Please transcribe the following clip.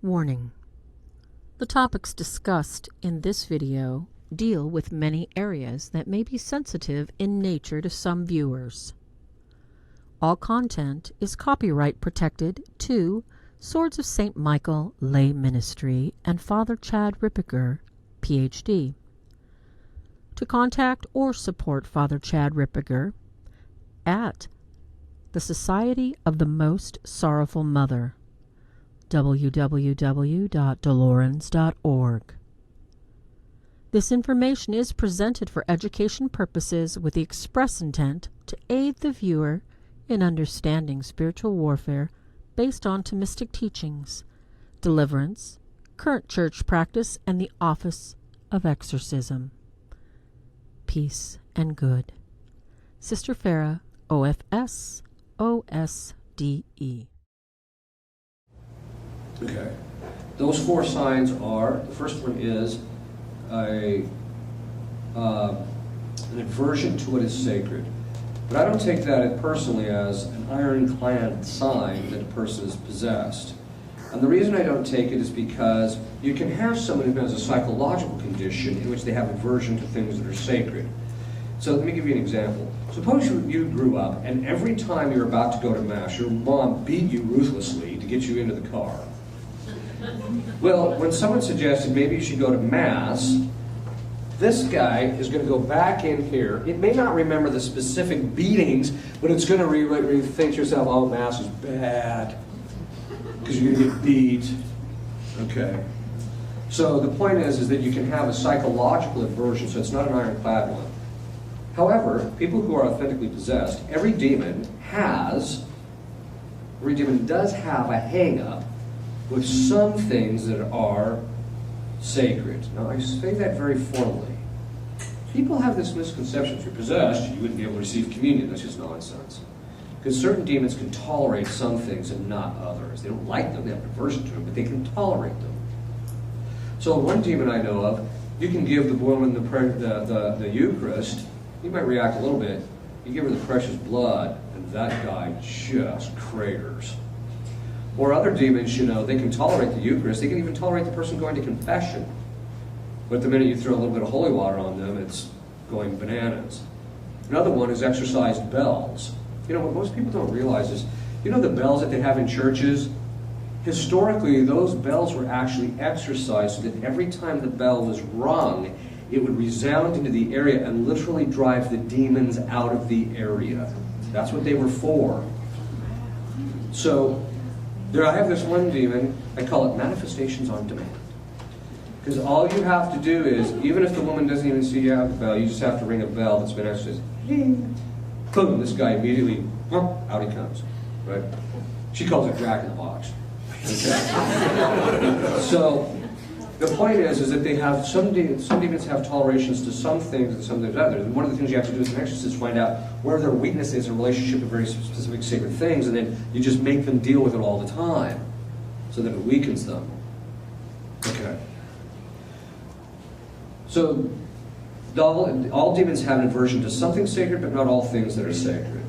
Warning: the topics discussed in this video deal with many areas that may be sensitive in nature to some viewers. All content is copyright protected to Swords of St. Michael Lay Ministry and Fr Ripperger PHD. To contact or support Fr Ripperger at the Society of the Most Sorrowful Mother, www.dolorans.org. This information is presented for education purposes with the express intent to aid the viewer in understanding spiritual warfare based on Thomistic teachings, deliverance, current church practice, and the office of exorcism. Peace and good. Sister Fr, OFS, OSDE. Okay. Those four signs are, the first one is an aversion to what is sacred. But I don't take that personally as an ironclad sign that a person is possessed. And the reason I don't take it is because you can have someone who has a psychological condition in which they have aversion to things that are sacred. So let me give you an example. Suppose you grew up and every time you're about to go to Mass, your mom beat you ruthlessly to get you into the car. Well, when someone suggested maybe you should go to Mass, this guy is going to go back in here. It may not remember the specific beatings, but it's going to think to yourself, oh, Mass is bad, because you're going to get beat. Okay. So the point is that you can have a psychological aversion, so it's not an ironclad one. However, people who are authentically possessed, every demon does have a hang-up with some things that are sacred. Now, I say that very formally. People have this misconception: if you're possessed, you wouldn't be able to receive communion. That's just nonsense. Because certain demons can tolerate some things and not others. They don't like them, they have an aversion to them, but they can tolerate them. So one demon I know of, you can give the woman the Eucharist, you might react a little bit, you give her the precious blood, and that guy just craters. Or other demons, they can tolerate the Eucharist. They can even tolerate the person going to confession. But the minute you throw a little bit of holy water on them, it's going bananas. Another one is exorcised bells. What most people don't realize is, the bells that they have in churches? Historically, those bells were actually exorcised so that every time the bell was rung, it would resound into the area and literally drive the demons out of the area. That's what they were for. So, I have this one demon, I call it manifestations on demand. Because all you have to do is, even if the woman doesn't even see you have the bell, you just have to ring a bell that's been exorcised. Ding! Boom! This guy immediately, out he comes. Right? She calls it Jack in the Box. Okay? So, the point is that they have, some demons have tolerations to some things and some things others. And one of the things you have to do as an exorcist is find out where their weakness is in relationship to very specific sacred things, and then you just make them deal with it all the time so that it weakens them. Okay. So all demons have an aversion to something sacred, but not all things that are sacred.